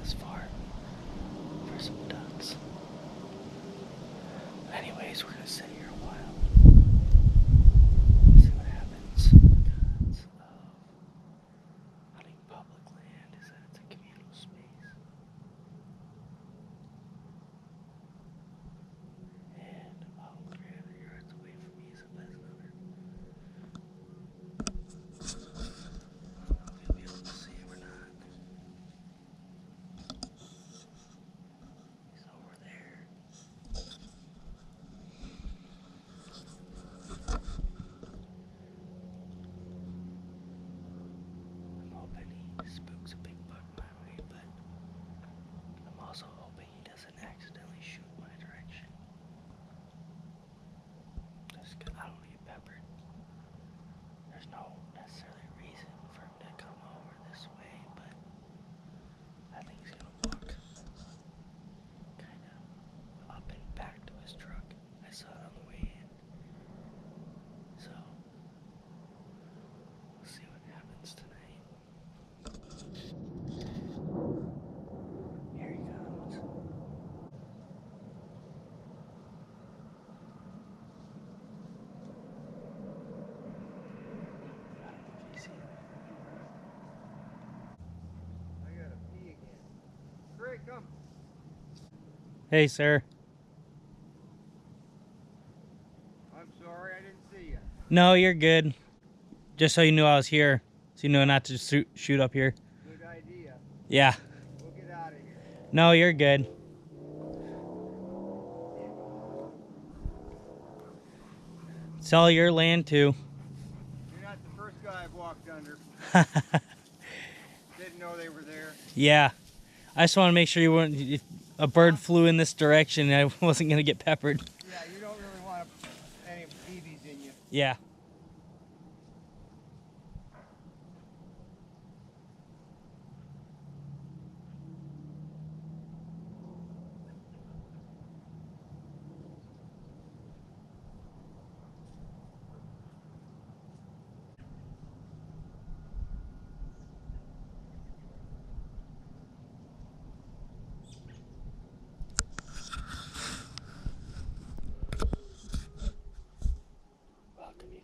this far for some ducks. Anyways, we're gonna sit here a while. See what happens. Because of hunting public land is that it's a communal space. And 300 yards away from me is a pheasant hunter. I don't know if you'll be able to see him or not. He's over there. I'm hoping he spooks a big buck my way, but I'm also hoping he doesn't accidentally shoot my direction. Just 'cause I don't want to get peppered. There's no necessarily reason for him to come over this way, but I think he's gonna walk kind of up and back to his truck. I saw it on the way in. So, we'll see what happens tonight. Here he comes. I don't know if you see him. I gotta pee again. Craig, come. Hey, sir. I'm sorry, I didn't see you. No, you're good. Just so you knew I was here. So you know not to shoot up here. Good idea. Yeah. We'll get out of here. No, you're good. It's all your land, too. You're not the first guy I've walked under. Didn't know they were there. Yeah. I just want to make sure you weren't. If a bird flew in this direction, I wasn't going to get peppered. Yeah, you don't really want any BBs in you. Yeah. Welcome you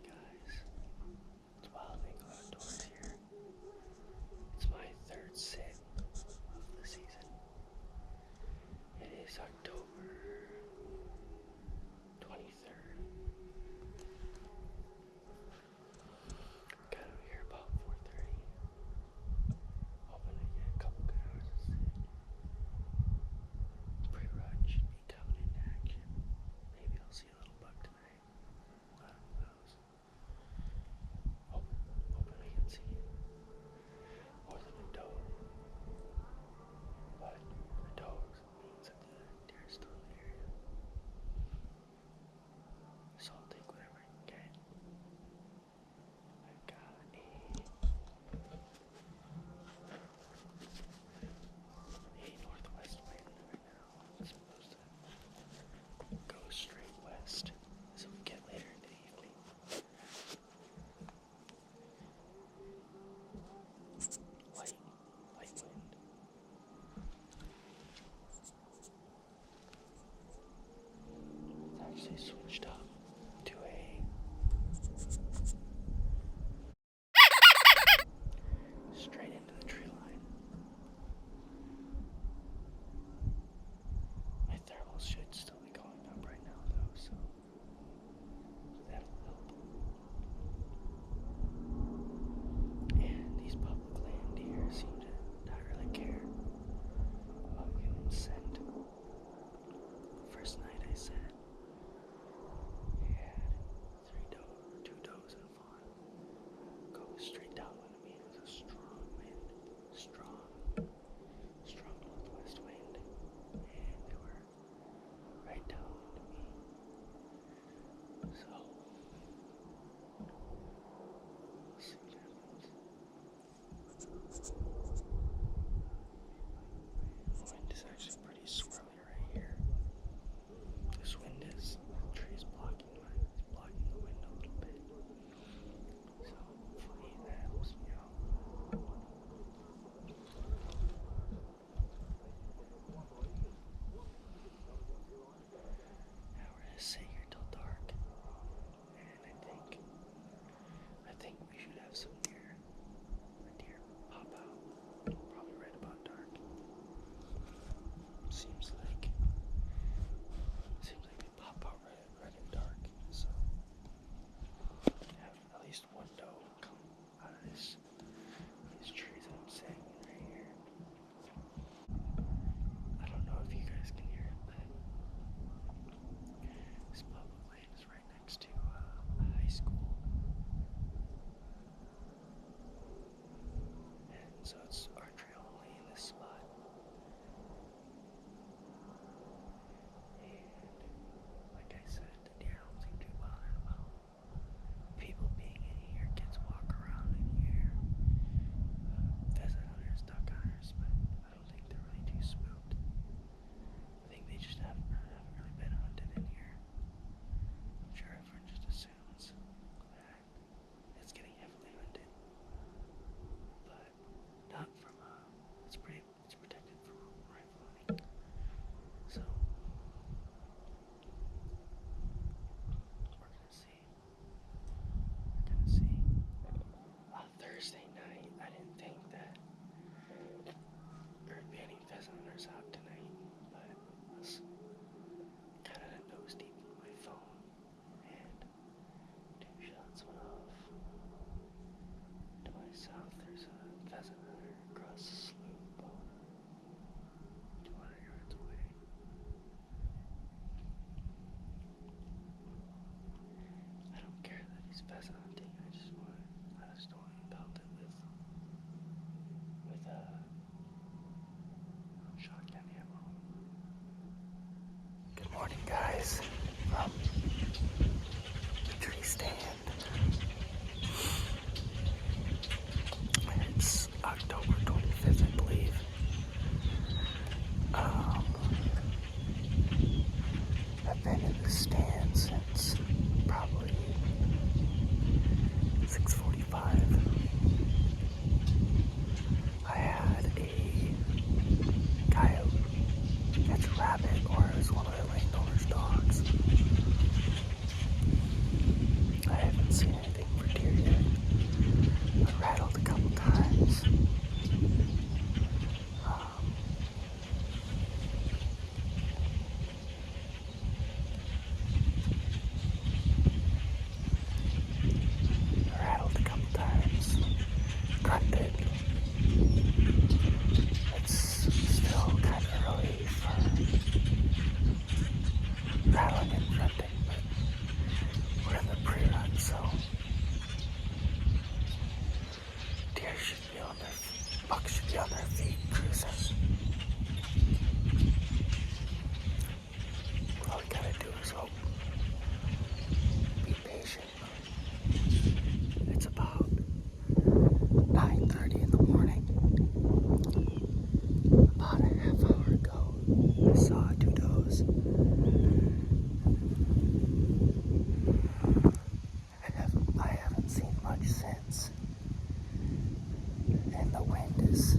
wind is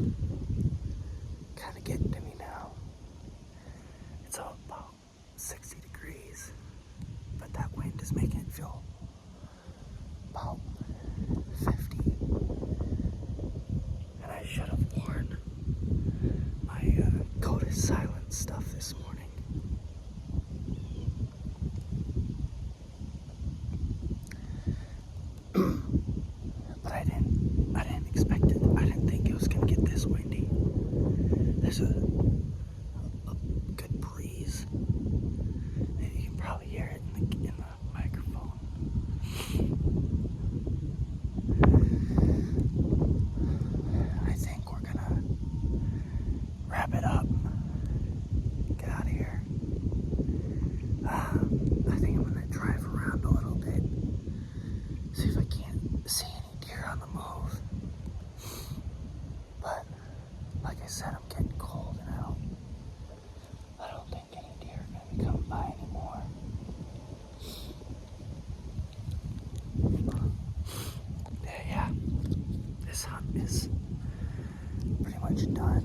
kind of getting to me now. It's about 60 degrees, but that wind is making it feel about 50. And I should have worn my coat of silence stuff this morning. But I didn't expect it. I didn't think it was gonna get this windy. There's a good breeze. You can probably hear it in the microphone. I think we're gonna wrap it up. Get out of here. I think I'm gonna drive around a little bit. See if I can't see any deer on the move. But like I said, I'm getting cold and I don't think any deer are gonna be coming by anymore. Yeah, this hunt is pretty much done.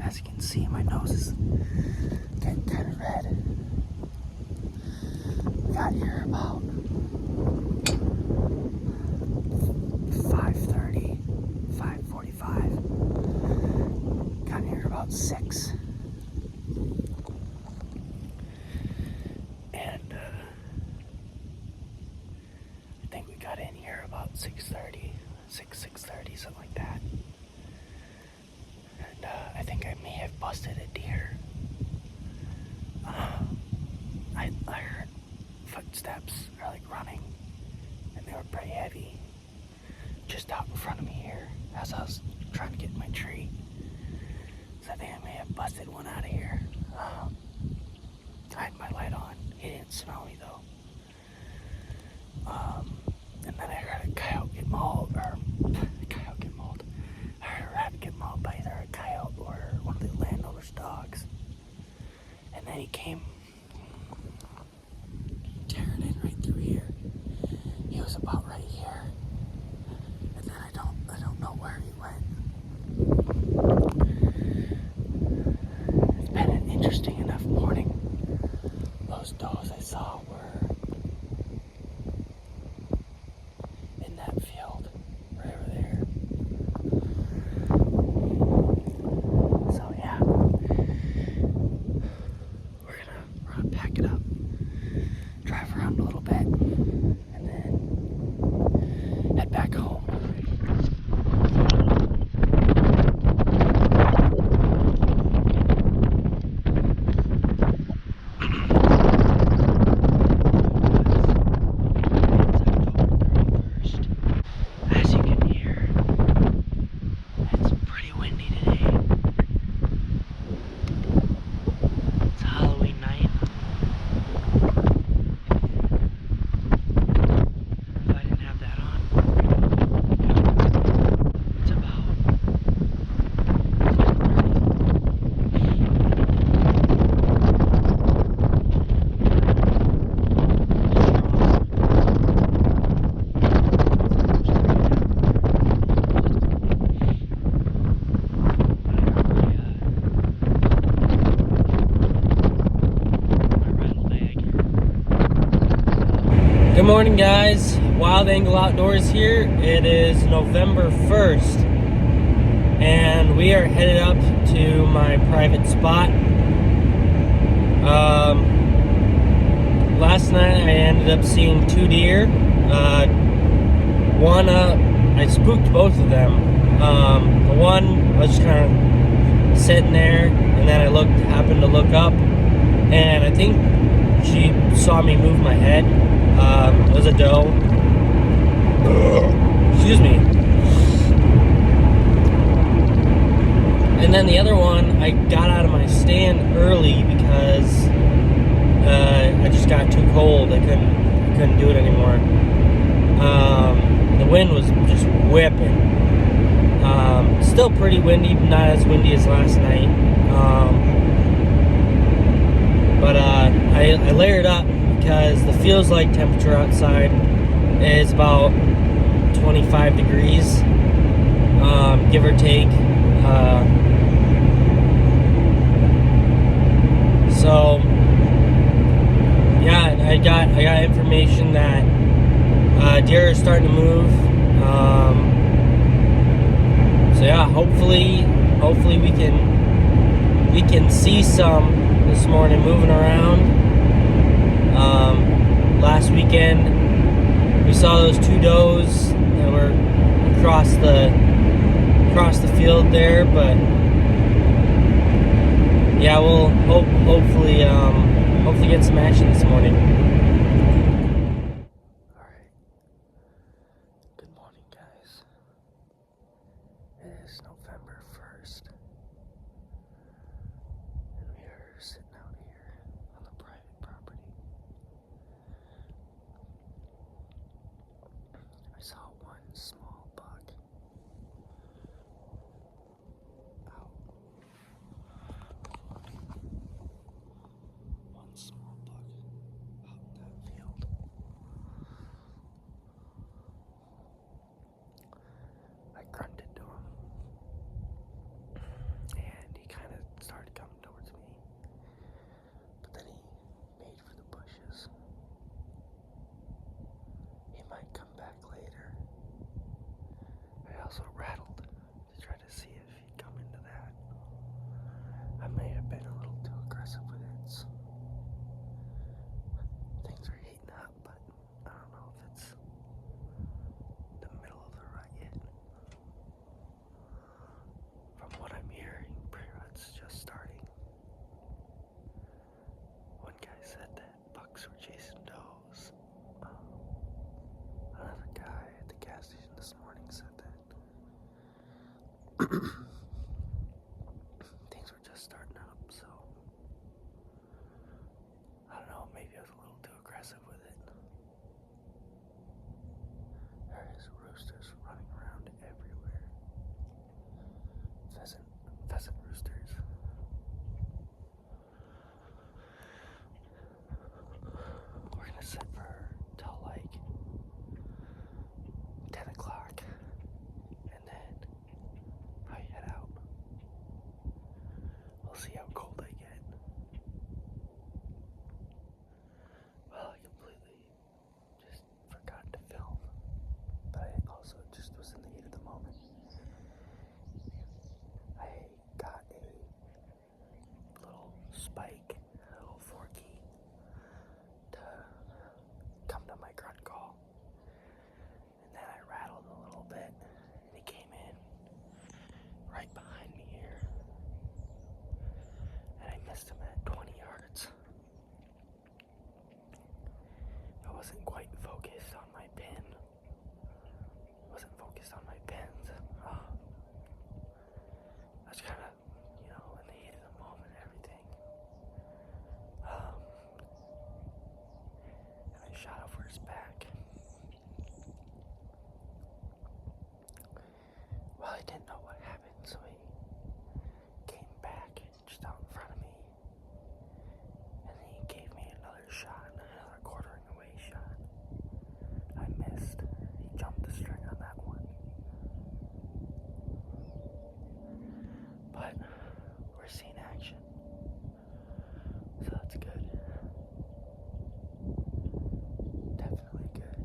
As you can see, my nose is getting kind of red. We got here about 5:30, 5:45. Got here about 6. And I think we got in here about 6:30, 6:30, something like that. And I think I may have busted a deer. I heard footsteps are like running, and they were pretty heavy, just out in front of me here as I was trying to get in my tree. So I think I may have busted one out of here. I had my light on. He didn't smell me though. And then I heard a coyote get mauled, I heard a rabbit get mauled by either a coyote or one of the landowner's dogs. And then he came tearing in right through here. He was about right here. And then I don't know where he went. It's been an interesting enough morning. Those does I saw were in that field right over there. So yeah, we're gonna pack it up, drive around a little bit, and then head back home. As you can hear, it's pretty windy today. It's Halloween night. If I didn't have that on, it's about 10:30. Good morning, guys. Wild Angle Outdoors here. It is November 1st, and we are headed up to my private spot. Last night I ended up seeing 2 deer. One, I spooked both of them. The one I was just kind of sitting there, and then I happened to look up, and I think she saw me move my head. It was a doe. Excuse me. And then the other one, I got out of my stand early because I just got too cold. I couldn't do it anymore. The wind was just whipping. Still pretty windy, not as windy as last night. But I layered up because the feels like temperature outside is about 25 degrees. give or take. So yeah, I got information that deer are starting to move. So yeah, hopefully we can see some this morning moving around. Last weekend we saw those 2 does that were across the field there, but yeah, we'll hopefully get some action this morning. All right. Good morning, guys. It is November 1st, and we are sitting out here on the private property. I saw one small buck out. One small buck out in that field. I grunted to him, and he kind of started coming towards me, but then he made for the bushes. He might come back later. I also rattled to try to see if he'd come into that. I may have been a little too aggressive with it. Things are heating up, but I don't know if it's the middle of the rut yet. From what I'm hearing, pre-rut's just starting. One guy said that bucks were chasing does. Another guy at the gas station this morning said that. Things were just starting up, so I don't know, maybe I was a little too aggressive with it. There is roosters running around everywhere. Pheasant roosters. We're gonna sit for till like 10 o'clock and then probably head out. We'll see how cold I get. Well, I completely just forgot to film, but I also just was in the heat of the moment. I got a little spike, a little forky, to come to my grunt call. And then I rattled a little bit, and he came in right behind me here. And I missed him at 20 yards. I wasn't quite focused on my pin. I was kind of, in the heat of the moment and everything. And I shot over his back. Well, I didn't know what happened, so he came back just out in front of me. And he gave me another shot, another quartering away shot. I missed. He jumped the string on that one. But we're seeing action, so that's good. Definitely good.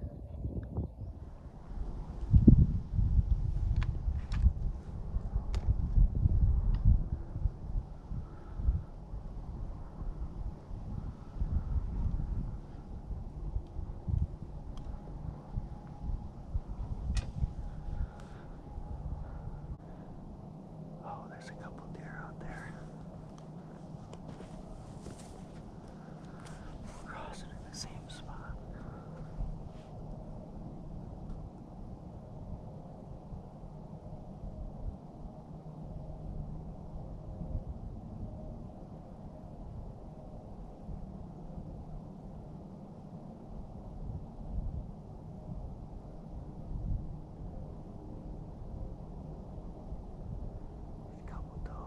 Oh, there's a couple deer out there. We're crossing in the same spot. There's a couple does.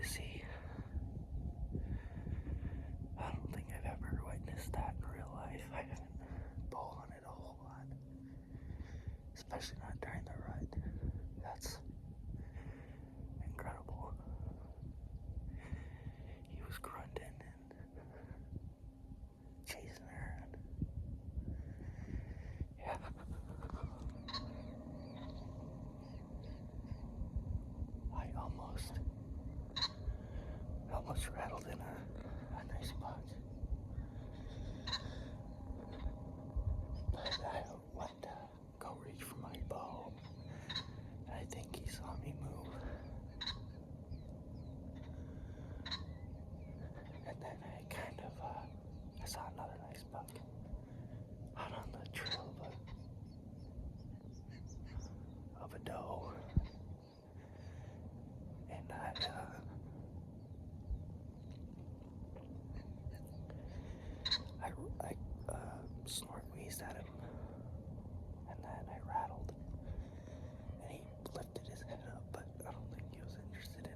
to see. I don't think I've ever witnessed that in real life. I haven't bow hunted a whole lot, especially not during the rut. That's incredible. He was grunting and chasing her. And yeah. I almost rattled in a nice buck. But I went to go reach for my bow. And I think he saw me move. And then I kind of, I saw another nice buck. Out on the trail of a doe. And I snort wheezed at him, and then I rattled, and he lifted his head up, but I don't think he was interested in it.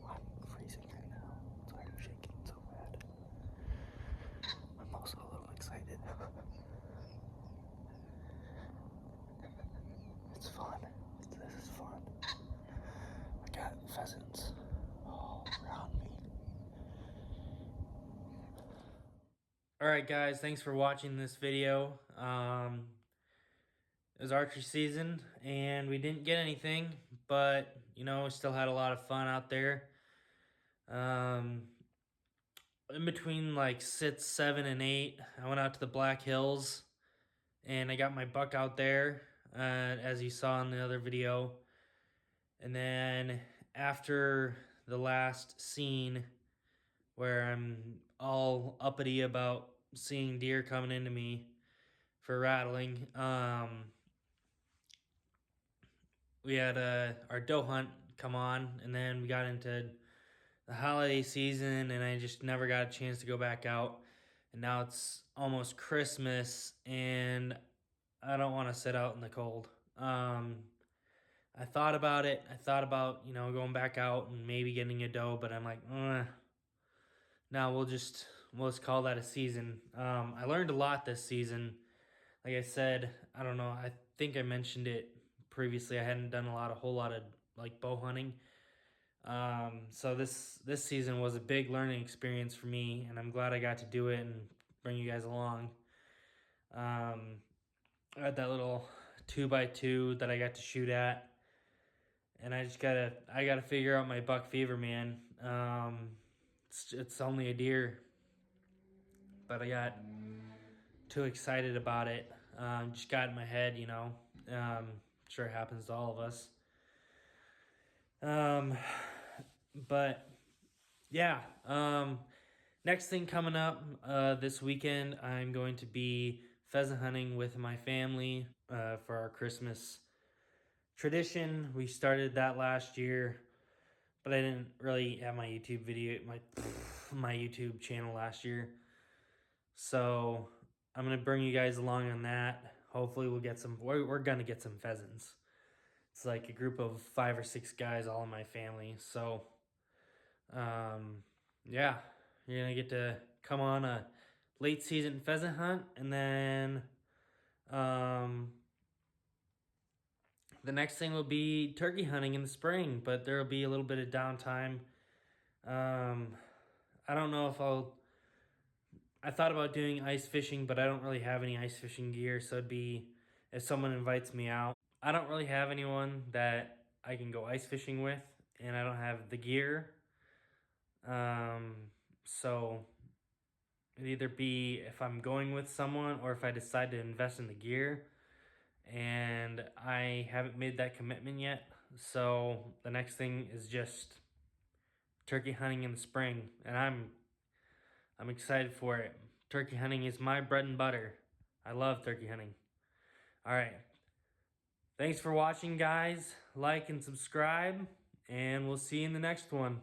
I'm freezing right now, so I'm shaking so bad. I'm also a little excited. It's fun. This is fun. I got pheasants all around me. Alright guys, thanks for watching this video. It was archery season and we didn't get anything, but you know, we still had a lot of fun out there. In between like 6, 7, and 8, I went out to the Black Hills and I got my buck out there, as you saw in the other video. And then after the last scene where I'm all uppity about seeing deer coming into me for rattling, we had our doe hunt come on, and then we got into the holiday season, and I just never got a chance to go back out. And now it's almost Christmas, and I don't want to sit out in the cold. I thought about it. I thought about, you know, going back out and maybe getting a doe, but I'm like, no, we'll just call that a season. I learned a lot this season. Like I said, I don't know. I think I mentioned it previously. I hadn't done a whole lot of like bow hunting. So this season was a big learning experience for me, and I'm glad I got to do it and bring you guys along. I had that little 2x2 that I got to shoot at, and I gotta figure out my buck fever, man. It's only a deer, but I got too excited about it. Just got in my head, you know. Sure it happens to all of us. But yeah, next thing coming up this weekend, I'm going to be pheasant hunting with my family for our Christmas tradition. We started that last year, but I didn't really have my YouTube video, my YouTube channel last year. So I'm gonna bring you guys along on that. Hopefully we'll get some, we're gonna get some pheasants. It's like a group of 5 or 6 guys, all in my family. So, yeah, you're gonna get to come on a late season pheasant hunt, and then, the next thing will be turkey hunting in the spring, but there will be a little bit of downtime. I don't know if I thought about doing ice fishing, but I don't really have any ice fishing gear, so it'd be if someone invites me out. I don't really have anyone that I can go ice fishing with, and I don't have the gear. So it'd either be if I'm going with someone or if I decide to invest in the gear, and I haven't made that commitment yet. So the next thing is just turkey hunting in the spring, and I'm excited for it. Turkey hunting is my bread and butter. I love turkey hunting. All right. Thanks for watching, guys. Like and subscribe, and we'll see you in the next one.